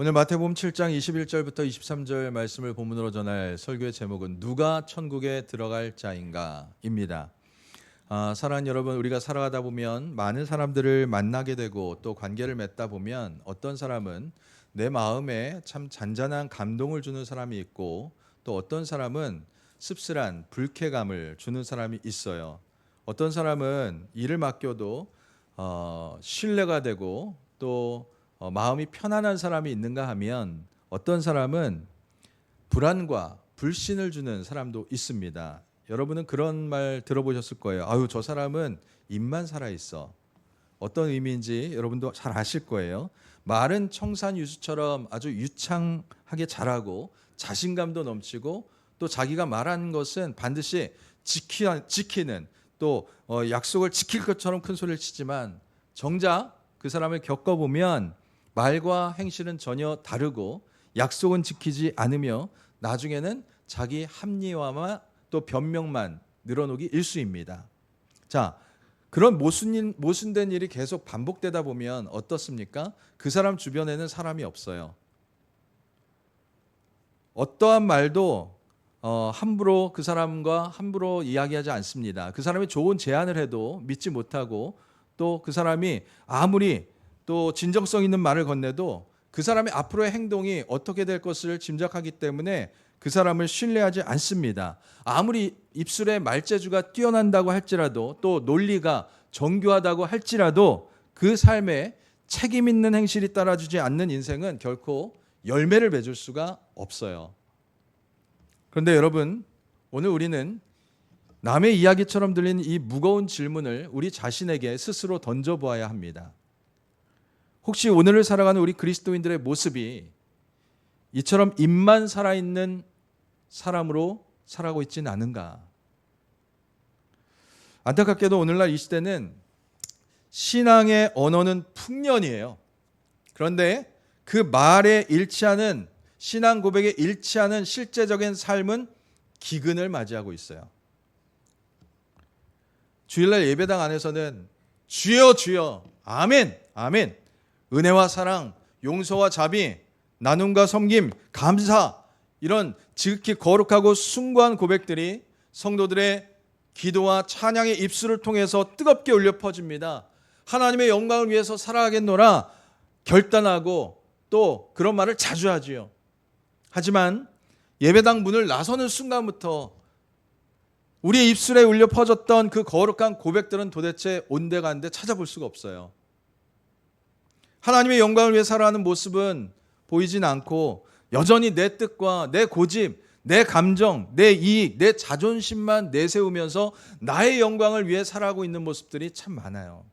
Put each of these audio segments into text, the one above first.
오늘 마태복음 7장 21절부터 23절 말씀을 본문으로 전할 설교의 제목은 누가 천국에 들어갈 자인가입니다. 사랑하는 여러분, 우리가 살아가다 보면 많은 사람들을 만나게 되고 또 관계를 맺다 보면 어떤 사람은 내 마음에 참 잔잔한 감동을 주는 사람이 있고 또 어떤 사람은 씁쓸한 불쾌감을 주는 사람이 있어요. 어떤 사람은 일을 맡겨도 신뢰가 되고 또 마음이 편안한 사람이 있는가 하면 어떤 사람은 불안과 불신을 주는 사람도 있습니다. 여러분은 그런 말 들어보셨을 거예요. 아유, 저 사람은 입만 살아있어. 어떤 의미인지 여러분도 잘 아실 거예요. 말은 청산유수처럼 아주 유창하게 잘하고 자신감도 넘치고 또 자기가 말하는 것은 반드시 지키는 또 약속을 지킬 것처럼 큰 소리를 치지만 정작 그 사람을 겪어보면 말과 행실은 전혀 다르고 약속은 지키지 않으며 나중에는 자기 합리화와 또 변명만 늘어놓기 일쑤입니다. 자, 그런 모순된 일이 계속 반복되다 보면 어떻습니까? 그 사람 주변에는 사람이 없어요. 어떠한 말도 함부로 그 사람과 함부로 이야기하지 않습니다. 그 사람이 좋은 제안을 해도 믿지 못하고 또 그 사람이 아무리 또 진정성 있는 말을 건네도 그 사람의 앞으로의 행동이 어떻게 될 것을 짐작하기 때문에 그 사람을 신뢰하지 않습니다. 아무리 입술에 말재주가 뛰어난다고 할지라도 또 논리가 정교하다고 할지라도 그 삶에 책임 있는 행실이 따라주지 않는 인생은 결코 열매를 맺을 수가 없어요. 그런데 여러분, 오늘 우리는 남의 이야기처럼 들리는 이 무거운 질문을 우리 자신에게 스스로 던져보아야 합니다. 혹시 오늘을 살아가는 우리 그리스도인들의 모습이 이처럼 입만 살아있는 사람으로 살아가고 있지는 않은가? 안타깝게도 오늘날 이 시대는 신앙의 언어는 풍년이에요. 그런데 그 말에 일치하는 신앙 고백에 일치하는 실제적인 삶은 기근을 맞이하고 있어요. 주일날 예배당 안에서는 주여 주여 아멘 아멘 은혜와 사랑 용서와 자비 나눔과 섬김 감사 이런 지극히 거룩하고 숭고한 고백들이 성도들의 기도와 찬양의 입술을 통해서 뜨겁게 울려 퍼집니다. 하나님의 영광을 위해서 살아가겠노라 결단하고 또 그런 말을 자주 하지요. 하지만 예배당 문을 나서는 순간부터 우리의 입술에 울려 퍼졌던 그 거룩한 고백들은 도대체 온데간데 찾아볼 수가 없어요. 하나님의 영광을 위해 살아가는 모습은 보이진 않고 여전히 내 뜻과 내 고집, 내 감정, 내 이익, 내 자존심만 내세우면서 나의 영광을 위해 살아가고 있는 모습들이 참 많아요.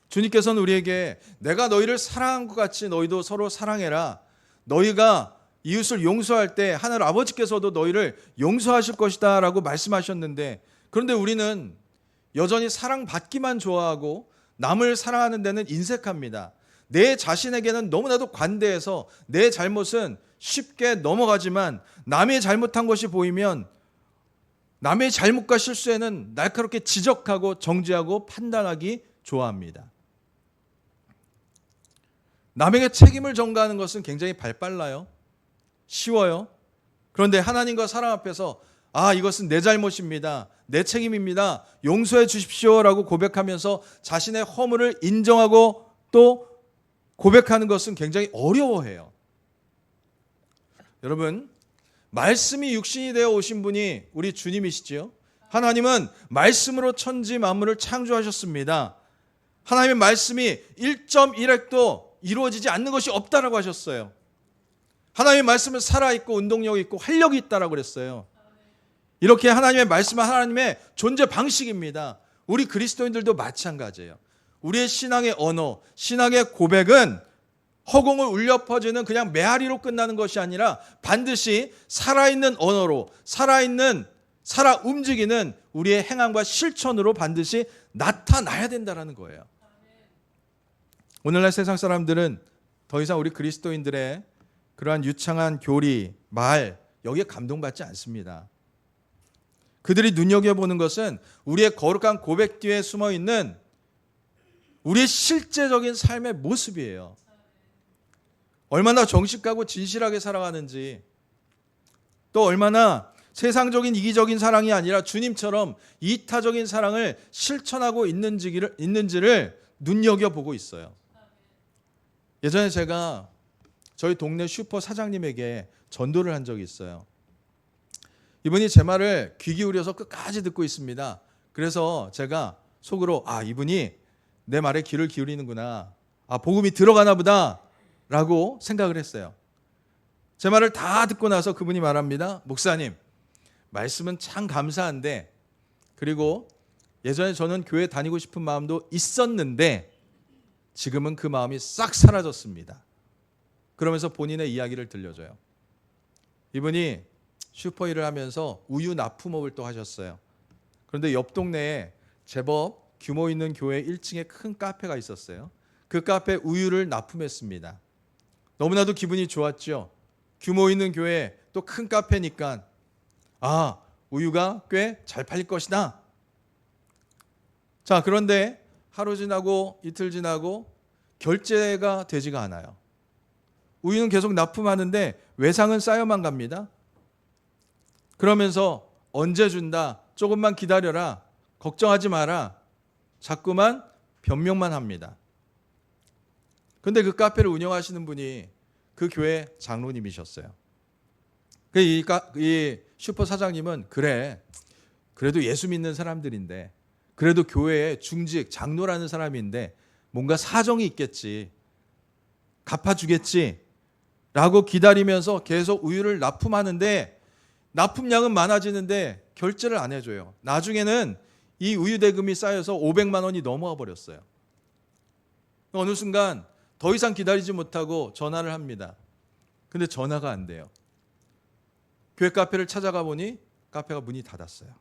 주님께서는 우리에게 내가 너희를 사랑한 것 같이 너희도 서로 사랑해라. 너희가 이웃을 용서할 때 하늘 아버지께서도 너희를 용서하실 것이다 라고 말씀하셨는데 그런데 우리는 여전히 사랑받기만 좋아하고 남을 사랑하는 데는 인색합니다. 내 자신에게는 너무나도 관대해서 내 잘못은 쉽게 넘어가지만 남의 잘못한 것이 보이면 남의 잘못과 실수에는 날카롭게 지적하고 정죄하고 판단하기 좋아합니다. 남에게 책임을 전가하는 것은 굉장히 발빨라요. 쉬워요. 그런데 하나님과 사람 앞에서 이것은 내 잘못입니다. 내 책임입니다. 용서해 주십시오라고 고백하면서 자신의 허물을 인정하고 또 고백하는 것은 굉장히 어려워해요. 여러분, 말씀이 육신이 되어 오신 분이 우리 주님이시지요. 하나님은 말씀으로 천지 만물을 창조하셨습니다. 하나님의 말씀이 1.1획도 이루어지지 않는 것이 없다라고 하셨어요. 하나님의 말씀은 살아있고 운동력이 있고 활력이 있다라고 그랬어요. 이렇게 하나님의 말씀은 하나님의 존재 방식입니다. 우리 그리스도인들도 마찬가지예요. 우리의 신앙의 언어, 신앙의 고백은 허공을 울려 퍼지는 그냥 메아리로 끝나는 것이 아니라 반드시 살아있는 언어로 살아 움직이는 우리의 행함과 실천으로 반드시 나타나야 된다는 거예요. 오늘날 세상 사람들은 더 이상 우리 그리스도인들의 그러한 유창한 교리, 말 여기에 감동받지 않습니다. 그들이 눈여겨보는 것은 우리의 거룩한 고백 뒤에 숨어있는 우리의 실제적인 삶의 모습이에요. 얼마나 정직하고 진실하게 살아가는지, 또 얼마나 세상적인 이기적인 사랑이 아니라 주님처럼 이타적인 사랑을 실천하고 있는지를 눈여겨보고 있어요. 예전에 제가 저희 동네 슈퍼 사장님에게 전도를 한 적이 있어요. 이분이 제 말을 귀 기울여서 끝까지 듣고 있습니다. 그래서 제가 속으로 이분이 내 말에 귀를 기울이는구나, 복음이 들어가나 보다 라고 생각을 했어요. 제 말을 다 듣고 나서 그분이 말합니다. 목사님, 말씀은 참 감사한데, 그리고 예전에 저는 교회 다니고 싶은 마음도 있었는데 지금은 그 마음이 싹 사라졌습니다. 그러면서 본인의 이야기를 들려줘요. 이분이 슈퍼 일을 하면서 우유 납품업을 또 하셨어요. 그런데 옆 동네에 제법 규모 있는 교회 1층에 큰 카페가 있었어요. 그 카페 우유를 납품했습니다. 너무나도 기분이 좋았죠. 규모 있는 교회, 또 큰 카페니까 우유가 꽤 잘 팔릴 것이다. 자, 그런데 하루 지나고 이틀 지나고 결제가 되지가 않아요. 우유는 계속 납품하는데 외상은 쌓여만 갑니다. 그러면서 언제 준다, 조금만 기다려라, 걱정하지 마라, 자꾸만 변명만 합니다. 근데 그 카페를 운영하시는 분이 그 교회 장로님이셨어요. 이 슈퍼 사장님은 그래도 예수 믿는 사람들인데, 그래도 교회에 중직 장로라는 사람인데 뭔가 사정이 있겠지, 갚아주겠지 라고 기다리면서 계속 우유를 납품하는데 납품량은 많아지는데 결제를 안 해줘요. 나중에는 이 우유 대금이 쌓여서 500만 원이 넘어와 버렸어요. 어느 순간 더 이상 기다리지 못하고 전화를 합니다. 근데 전화가 안 돼요. 교회 카페를 찾아가 보니 카페가 문이 닫았어요.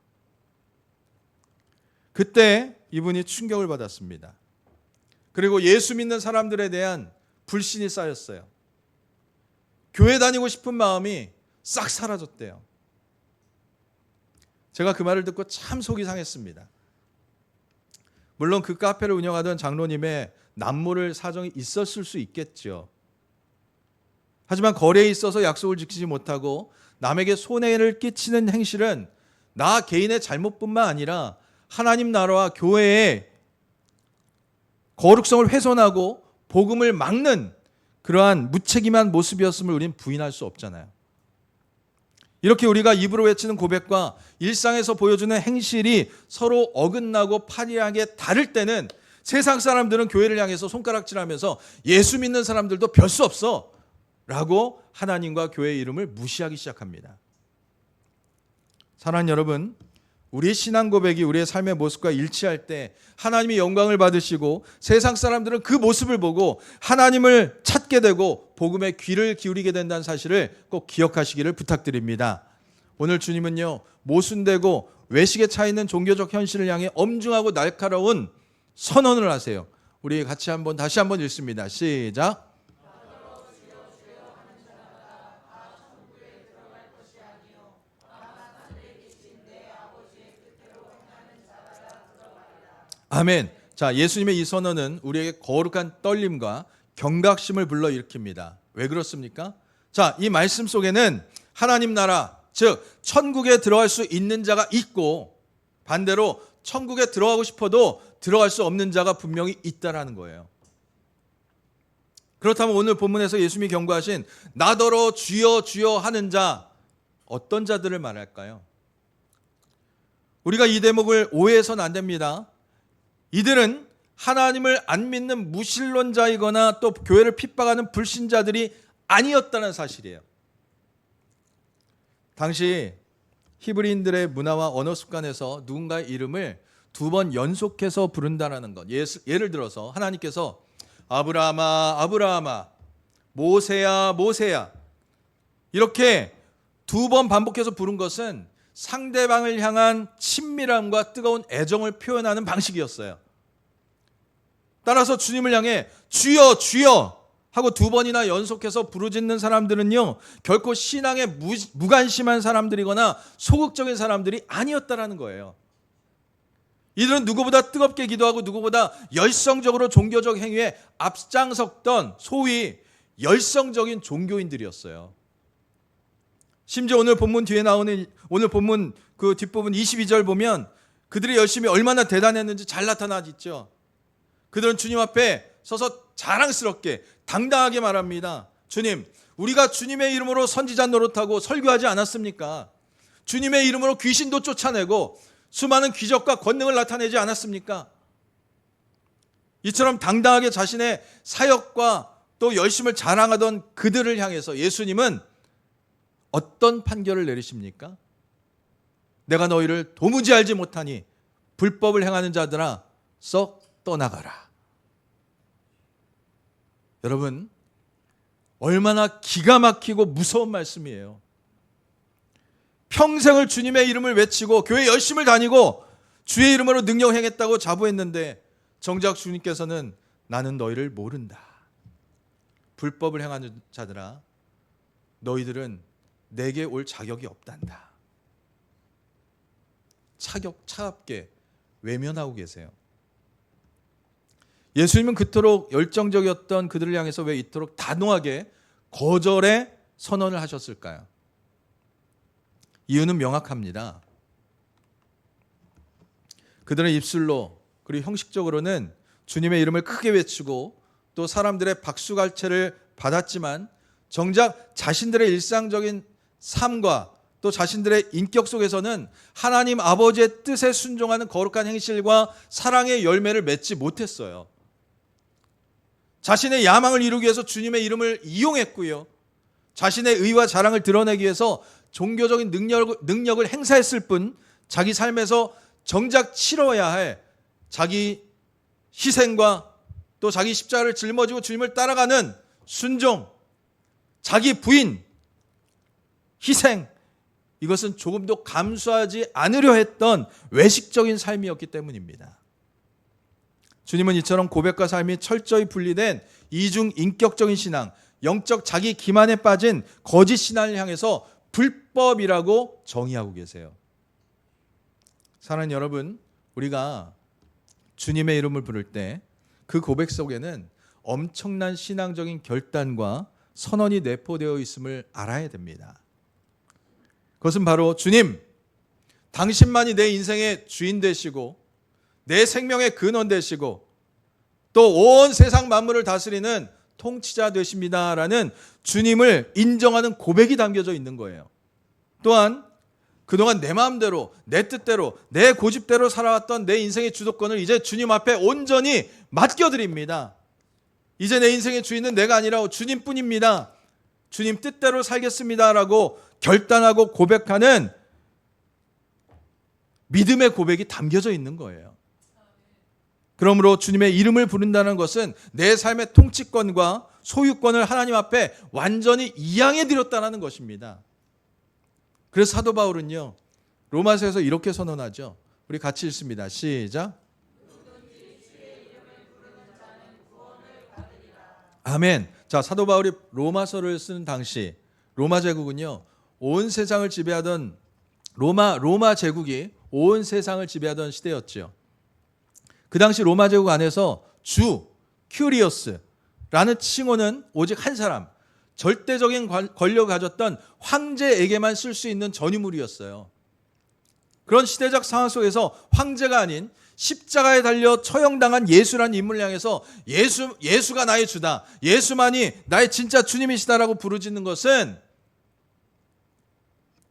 그때 이분이 충격을 받았습니다. 그리고 예수 믿는 사람들에 대한 불신이 쌓였어요. 교회 다니고 싶은 마음이 싹 사라졌대요. 제가 그 말을 듣고 참 속이 상했습니다. 물론 그 카페를 운영하던 장로님의 남모를 사정이 있었을 수 있겠죠. 하지만 거래에 있어서 약속을 지키지 못하고 남에게 손해를 끼치는 행실은 나 개인의 잘못뿐만 아니라 하나님 나라와 교회의 거룩성을 훼손하고 복음을 막는 그러한 무책임한 모습이었음을 우리는 부인할 수 없잖아요. 이렇게 우리가 입으로 외치는 고백과 일상에서 보여주는 행실이 서로 어긋나고 파리하게 다를 때는 세상 사람들은 교회를 향해서 손가락질하면서 예수 믿는 사람들도 별 수 없어 라고 하나님과 교회의 이름을 무시하기 시작합니다. 사랑하는 여러분, 우리의 신앙 고백이 우리의 삶의 모습과 일치할 때 하나님이 영광을 받으시고 세상 사람들은 그 모습을 보고 하나님을 찾게 되고 복음에 귀를 기울이게 된다는 사실을 꼭 기억하시기를 부탁드립니다. 오늘 주님은요, 모순되고 외식에 차 있는 종교적 현실을 향해 엄중하고 날카로운 선언을 하세요. 우리 같이 다시 한번 읽습니다. 시작. 아멘. 자, 예수님의 이 선언은 우리에게 거룩한 떨림과 경각심을 불러일으킵니다. 왜 그렇습니까? 자, 이 말씀 속에는 하나님 나라, 즉 천국에 들어갈 수 있는 자가 있고 반대로 천국에 들어가고 싶어도 들어갈 수 없는 자가 분명히 있다라는 거예요. 그렇다면 오늘 본문에서 예수님이 경고하신 나더러 주여 주여 하는 자, 어떤 자들을 말할까요? 우리가 이 대목을 오해해서는 안 됩니다. 이들은 하나님을 안 믿는 무신론자이거나 또 교회를 핍박하는 불신자들이 아니었다는 사실이에요. 당시 히브리인들의 문화와 언어 습관에서 누군가의 이름을 2번 연속해서 부른다는 것. 예를 들어서 하나님께서 아브라함아 아브라함아, 모세야 모세야, 이렇게 2번 반복해서 부른 것은 상대방을 향한 친밀함과 뜨거운 애정을 표현하는 방식이었어요. 따라서 주님을 향해 주여 주여 하고 2번이나 연속해서 부르짖는 사람들은요, 결코 신앙에 무관심한 사람들이거나 소극적인 사람들이 아니었다라는 거예요. 이들은 누구보다 뜨겁게 기도하고 누구보다 열성적으로 종교적 행위에 앞장섰던 소위 열성적인 종교인들이었어요. 심지어 오늘 본문 뒤에 나오는 오늘 본문 그 뒷부분 22절 보면 그들의 열심이 얼마나 대단했는지 잘 나타나죠. 그들은 주님 앞에 서서 자랑스럽게 당당하게 말합니다. 주님, 우리가 주님의 이름으로 선지자 노릇하고 설교하지 않았습니까? 주님의 이름으로 귀신도 쫓아내고 수많은 기적과 권능을 나타내지 않았습니까? 이처럼 당당하게 자신의 사역과 또 열심을 자랑하던 그들을 향해서 예수님은 어떤 판결을 내리십니까? 내가 너희를 도무지 알지 못하니 불법을 행하는 자들아 썩 떠나가라. 여러분, 얼마나 기가 막히고 무서운 말씀이에요. 평생을 주님의 이름을 외치고 교회 열심을 다니고 주의 이름으로 능력 행했다고 자부했는데 정작 주님께서는 나는 너희를 모른다. 불법을 행하는 자들아 너희들은 내게 올 자격이 없단다. 차갑게 외면하고 계세요. 예수님은 그토록 열정적이었던 그들을 향해서 왜 이토록 단호하게 거절의 선언을 하셨을까요? 이유는 명확합니다. 그들은 입술로 그리고 형식적으로는 주님의 이름을 크게 외치고 또 사람들의 박수갈채를 받았지만 정작 자신들의 일상적인 삶과 또 자신들의 인격 속에서는 하나님 아버지의 뜻에 순종하는 거룩한 행실과 사랑의 열매를 맺지 못했어요. 자신의 야망을 이루기 위해서 주님의 이름을 이용했고요. 자신의 의와 자랑을 드러내기 위해서 종교적인 능력을 행사했을 뿐 자기 삶에서 정작 치러야 할 자기 희생과 또 자기 십자가를 짊어지고 주님을 따라가는 순종, 자기 부인, 희생, 이것은 조금도 감수하지 않으려 했던 외식적인 삶이었기 때문입니다. 주님은 이처럼 고백과 삶이 철저히 분리된 이중 인격적인 신앙, 영적 자기 기만에 빠진 거짓 신앙을 향해서 불법이라고 정의하고 계세요. 사랑하는 여러분, 우리가 주님의 이름을 부를 때 그 고백 속에는 엄청난 신앙적인 결단과 선언이 내포되어 있음을 알아야 됩니다. 그것은 바로 주님, 당신만이 내 인생의 주인 되시고 내 생명의 근원 되시고 또 온 세상 만물을 다스리는 통치자 되십니다라는 주님을 인정하는 고백이 담겨져 있는 거예요. 또한 그동안 내 마음대로, 내 뜻대로, 내 고집대로 살아왔던 내 인생의 주도권을 이제 주님 앞에 온전히 맡겨드립니다. 이제 내 인생의 주인은 내가 아니라 주님뿐입니다. 주님 뜻대로 살겠습니다라고 결단하고 고백하는 믿음의 고백이 담겨져 있는 거예요. 그러므로 주님의 이름을 부른다는 것은 내 삶의 통치권과 소유권을 하나님 앞에 완전히 이양해 드렸다는 것입니다. 그래서 사도 바울은요, 로마서에서 이렇게 선언하죠. 우리 같이 읽습니다. 시작. 아멘. 자, 사도 바울이 로마서를 쓰는 당시 로마 제국은요, 온 세상을 지배하던 로마 제국이 온 세상을 지배하던 시대였죠. 그 당시 로마 제국 안에서 주, 큐리어스라는 칭호는 오직 한 사람, 절대적인 권력을 가졌던 황제에게만 쓸 수 있는 전유물이었어요. 그런 시대적 상황 속에서 황제가 아닌 십자가에 달려 처형당한 예수라는 인물을 향해서 예수가 나의 주다, 예수만이 나의 진짜 주님이시다라고 부르짖는 것은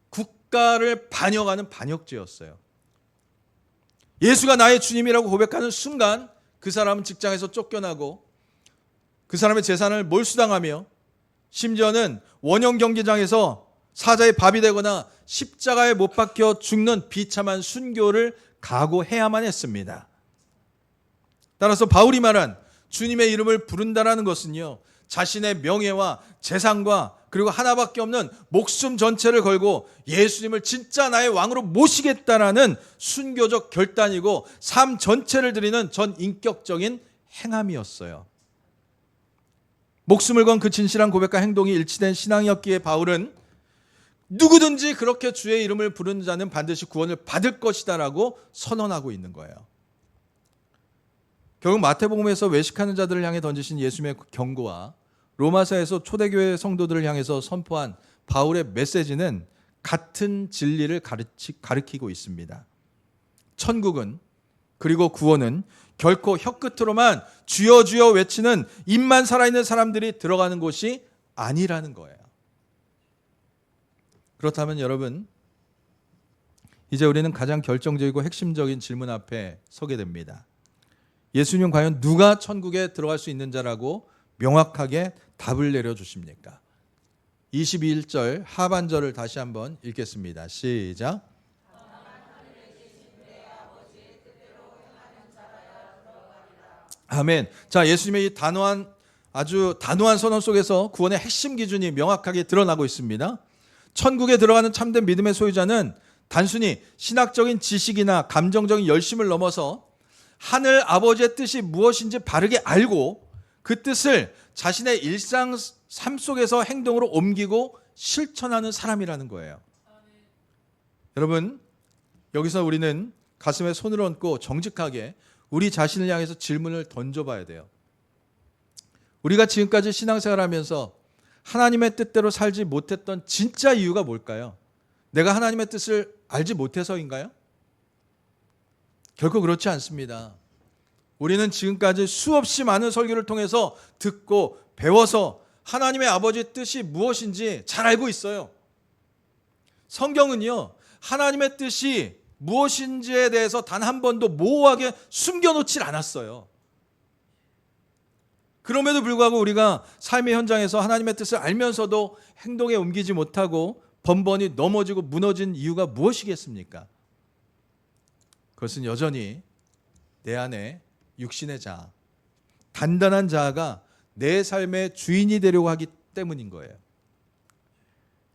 국가를 반역하는 반역죄였어요. 예수가 나의 주님이라고 고백하는 순간 그 사람은 직장에서 쫓겨나고 그 사람의 재산을 몰수당하며 심지어는 원형 경기장에서 사자의 밥이 되거나 십자가에 못 박혀 죽는 비참한 순교를 각오해야만 했습니다. 따라서 바울이 말한 주님의 이름을 부른다라는 것은요, 자신의 명예와 재산과 그리고 하나밖에 없는 목숨 전체를 걸고 예수님을 진짜 나의 왕으로 모시겠다라는 순교적 결단이고 삶 전체를 드리는 전 인격적인 행함이었어요. 목숨을 건 그 진실한 고백과 행동이 일치된 신앙이었기에 바울은 누구든지 그렇게 주의 이름을 부르는 자는 반드시 구원을 받을 것이다라고 선언하고 있는 거예요. 결국 마태복음에서 외식하는 자들을 향해 던지신 예수님의 경고와 로마서에서 초대교회 성도들을 향해서 선포한 바울의 메시지는 같은 진리를 가리키고 있습니다. 천국은, 그리고 구원은 결코 혀끝으로만 주여 주여 외치는 입만 살아있는 사람들이 들어가는 곳이 아니라는 거예요. 그렇다면 여러분, 이제 우리는 가장 결정적이고 핵심적인 질문 앞에 서게 됩니다. 예수님은 과연 누가 천국에 들어갈 수 있는 자라고 명확하게 답을 내려주십니까? 22절 하반절을 다시 한번 읽겠습니다. 시작. 아멘. 자, 예수님의 이 아주 단호한 선언 속에서 구원의 핵심 기준이 명확하게 드러나고 있습니다. 천국에 들어가는 참된 믿음의 소유자는 단순히 신학적인 지식이나 감정적인 열심을 넘어서 하늘 아버지의 뜻이 무엇인지 바르게 알고 그 뜻을 자신의 일상 삶 속에서 행동으로 옮기고 실천하는 사람이라는 거예요. 여러분, 여기서 우리는 가슴에 손을 얹고 정직하게 우리 자신을 향해서 질문을 던져봐야 돼요. 우리가 지금까지 신앙생활하면서 하나님의 뜻대로 살지 못했던 진짜 이유가 뭘까요? 내가 하나님의 뜻을 알지 못해서인가요? 결코 그렇지 않습니다. 우리는 지금까지 수없이 많은 설교를 통해서 듣고 배워서 하나님의 아버지의 뜻이 무엇인지 잘 알고 있어요. 성경은요, 하나님의 뜻이 무엇인지에 대해서 단 한 번도 모호하게 숨겨놓질 않았어요. 그럼에도 불구하고 우리가 삶의 현장에서 하나님의 뜻을 알면서도 행동에 옮기지 못하고 번번이 넘어지고 무너진 이유가 무엇이겠습니까? 그것은 여전히 내 안에 육신의 자아, 단단한 자아가 내 삶의 주인이 되려고 하기 때문인 거예요.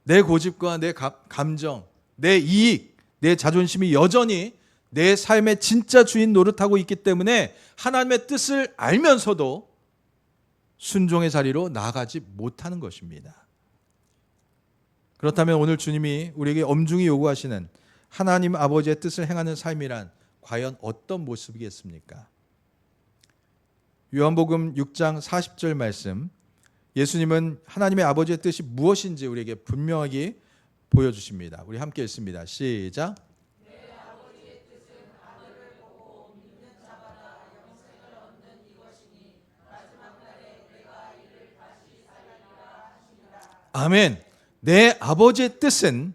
내 고집과 내 감정, 내 이익, 내 자존심이 여전히 내 삶의 진짜 주인 노릇하고 있기 때문에 하나님의 뜻을 알면서도 순종의 자리로 나아가지 못하는 것입니다. 그렇다면 오늘 주님이 우리에게 엄중히 요구하시는 하나님 아버지의 뜻을 행하는 삶이란 과연 어떤 모습이겠습니까? 요한복음 6장 40절 말씀, 예수님은 하나님의 아버지의 뜻이 무엇인지 우리에게 분명하게 보여주십니다. 우리 함께 읽습니다. 시작. 내 아버지의 뜻은 하늘을 보고 믿는 자마다 영생을 얻는 이것이니 마지막 날에 내가 이를 다시 살리리라 하시니라. 아멘. 내 아버지의 뜻은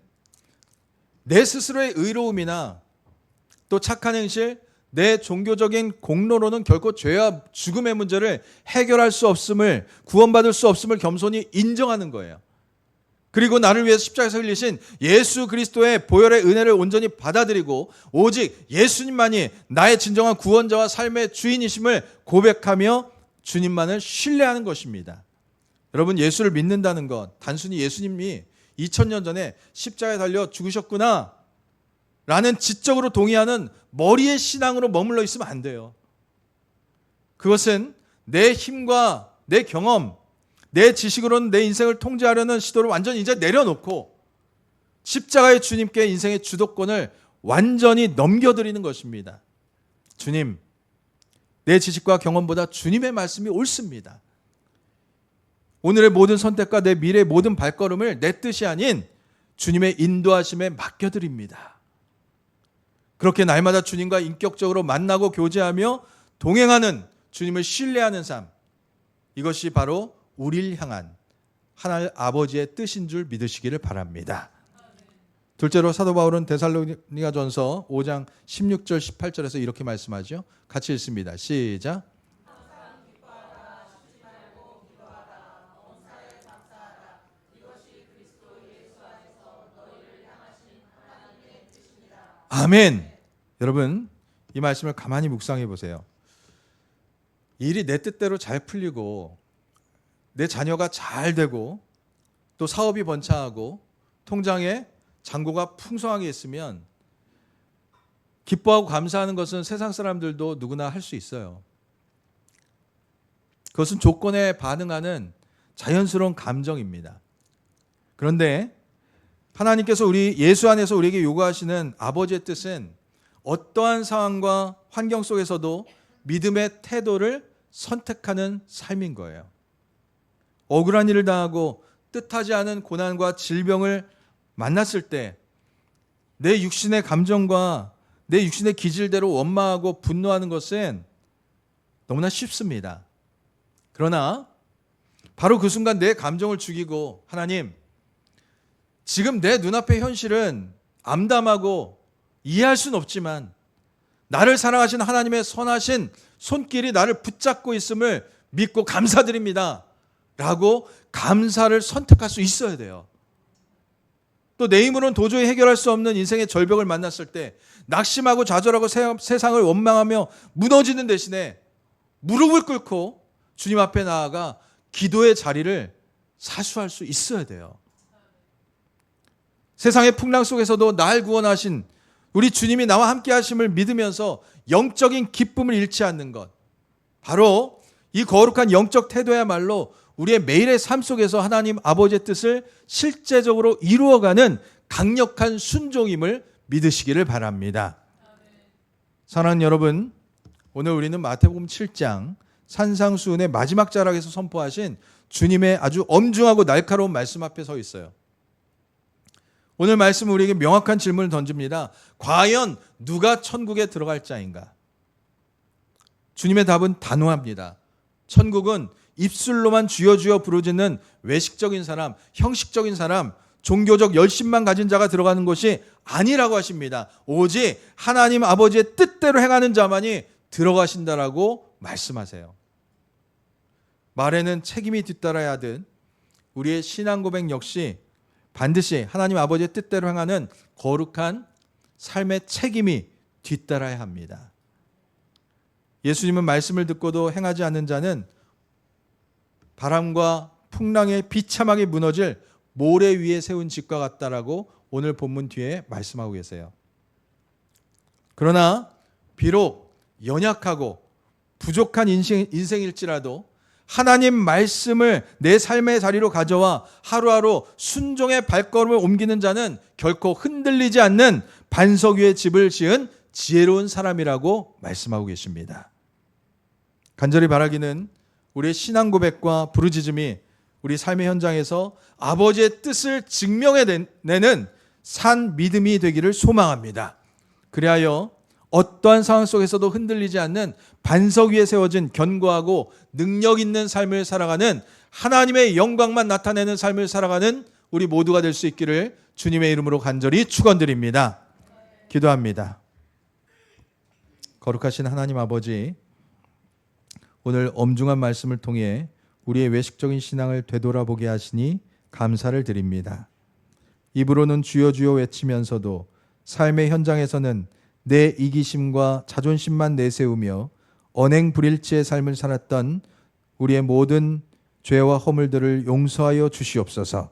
내 스스로의 의로움이나 또 착한 행실, 내 종교적인 공로로는 결코 죄와 죽음의 문제를 해결할 수 없음을, 구원받을 수 없음을 겸손히 인정하는 거예요. 그리고 나를 위해서 십자가에서 흘리신 예수 그리스도의 보혈의 은혜를 온전히 받아들이고 오직 예수님만이 나의 진정한 구원자와 삶의 주인이심을 고백하며 주님만을 신뢰하는 것입니다. 여러분, 예수를 믿는다는 것, 단순히 예수님이 2000년 전에 십자가에 달려 죽으셨구나 라는 지적으로 동의하는 머리의 신앙으로 머물러 있으면 안 돼요. 그것은 내 힘과 내 경험, 내 지식으로는 내 인생을 통제하려는 시도를 완전히 이제 내려놓고 십자가의 주님께 인생의 주도권을 완전히 넘겨드리는 것입니다. 주님, 내 지식과 경험보다 주님의 말씀이 옳습니다. 오늘의 모든 선택과 내 미래의 모든 발걸음을 내 뜻이 아닌 주님의 인도하심에 맡겨드립니다. 그렇게 날마다 주님과 인격적으로 만나고 교제하며 동행하는 주님을 신뢰하는 삶, 이것이 바로 우리를 향한 하나님 아버지의 뜻인 줄 믿으시기를 바랍니다. 둘째로 사도 바울은 데살로니가전서 5장 16절 18절에서 이렇게 말씀하죠. 같이 읽습니다. 시작. 아멘. 여러분, 이 말씀을 가만히 묵상해 보세요. 일이 내 뜻대로 잘 풀리고 내 자녀가 잘 되고 또 사업이 번창하고 통장에 잔고가 풍성하게 있으면 기뻐하고 감사하는 것은 세상 사람들도 누구나 할 수 있어요. 그것은 조건에 반응하는 자연스러운 감정입니다. 그런데 하나님께서 우리 예수 안에서 우리에게 요구하시는 아버지의 뜻은 어떠한 상황과 환경 속에서도 믿음의 태도를 선택하는 삶인 거예요. 억울한 일을 당하고 뜻하지 않은 고난과 질병을 만났을 때 내 육신의 감정과 내 육신의 기질대로 원망하고 분노하는 것은 너무나 쉽습니다. 그러나 바로 그 순간 내 감정을 죽이고 하나님, 지금 내 눈앞의 현실은 암담하고 이해할 수는 없지만 나를 사랑하신 하나님의 선하신 손길이 나를 붙잡고 있음을 믿고 감사드립니다 라고 감사를 선택할 수 있어야 돼요. 또 내 힘으로는 도저히 해결할 수 없는 인생의 절벽을 만났을 때 낙심하고 좌절하고 세상을 원망하며 무너지는 대신에 무릎을 꿇고 주님 앞에 나아가 기도의 자리를 사수할 수 있어야 돼요. 세상의 풍랑 속에서도 날 구원하신 우리 주님이 나와 함께 하심을 믿으면서 영적인 기쁨을 잃지 않는 것, 바로 이 거룩한 영적 태도야말로 우리의 매일의 삶 속에서 하나님 아버지의 뜻을 실제적으로 이루어가는 강력한 순종임을 믿으시기를 바랍니다. 사랑하는 여러분, 오늘 우리는 마태복음 7장 산상수훈의 마지막 자락에서 선포하신 주님의 아주 엄중하고 날카로운 말씀 앞에 서 있어요. 오늘 말씀은 우리에게 명확한 질문을 던집니다. 과연 누가 천국에 들어갈 자인가? 주님의 답은 단호합니다. 천국은 입술로만 주여 주여 부르짖는 외식적인 사람, 형식적인 사람, 종교적 열심만 가진 자가 들어가는 것이 아니라고 하십니다. 오직 하나님 아버지의 뜻대로 행하는 자만이 들어가신다라고 말씀하세요. 말에는 책임이 뒤따라야 하듯 우리의 신앙 고백 역시 반드시 하나님 아버지의 뜻대로 행하는 거룩한 삶의 책임이 뒤따라야 합니다. 예수님은 말씀을 듣고도 행하지 않는 자는 바람과 풍랑에 비참하게 무너질 모래 위에 세운 집과 같다라고 오늘 본문 뒤에 말씀하고 계세요. 그러나 비록 연약하고 부족한 인생일지라도 하나님 말씀을 내 삶의 자리로 가져와 하루하루 순종의 발걸음을 옮기는 자는 결코 흔들리지 않는 반석 위에 집을 지은 지혜로운 사람이라고 말씀하고 계십니다. 간절히 바라기는 우리의 신앙 고백과 부르짖음이 우리 삶의 현장에서 아버지의 뜻을 증명해내는 산 믿음이 되기를 소망합니다. 그리하여 어떠한 상황 속에서도 흔들리지 않는 반석 위에 세워진 견고하고 능력 있는 삶을 살아가는 하나님의 영광만 나타내는 삶을 살아가는 우리 모두가 될 수 있기를 주님의 이름으로 간절히 축원드립니다. 기도합니다. 거룩하신 하나님 아버지, 오늘 엄중한 말씀을 통해 우리의 외식적인 신앙을 되돌아보게 하시니 감사를 드립니다. 입으로는 주여 주여 외치면서도 삶의 현장에서는 내 이기심과 자존심만 내세우며 언행불일치의 삶을 살았던 우리의 모든 죄와 허물들을 용서하여 주시옵소서.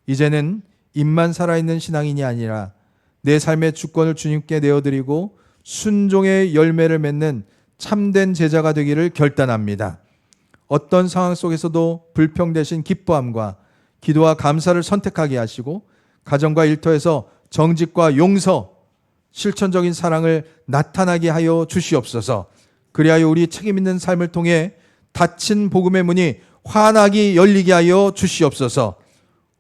이제는 입만 살아있는 신앙인이 아니라 내 삶의 주권을 주님께 내어드리고 순종의 열매를 맺는 참된 제자가 되기를 결단합니다. 어떤 상황 속에서도 불평대신 기뻐함과 기도와 감사를 선택하게 하시고 가정과 일터에서 정직과 용서, 실천적인 사랑을 나타나게 하여 주시옵소서. 그리하여 우리 책임 있는 삶을 통해 닫힌 복음의 문이 환하게 열리게 하여 주시옵소서.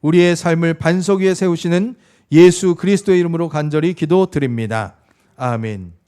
우리의 삶을 반석 위에 세우시는 예수 그리스도의 이름으로 간절히 기도드립니다. 아멘.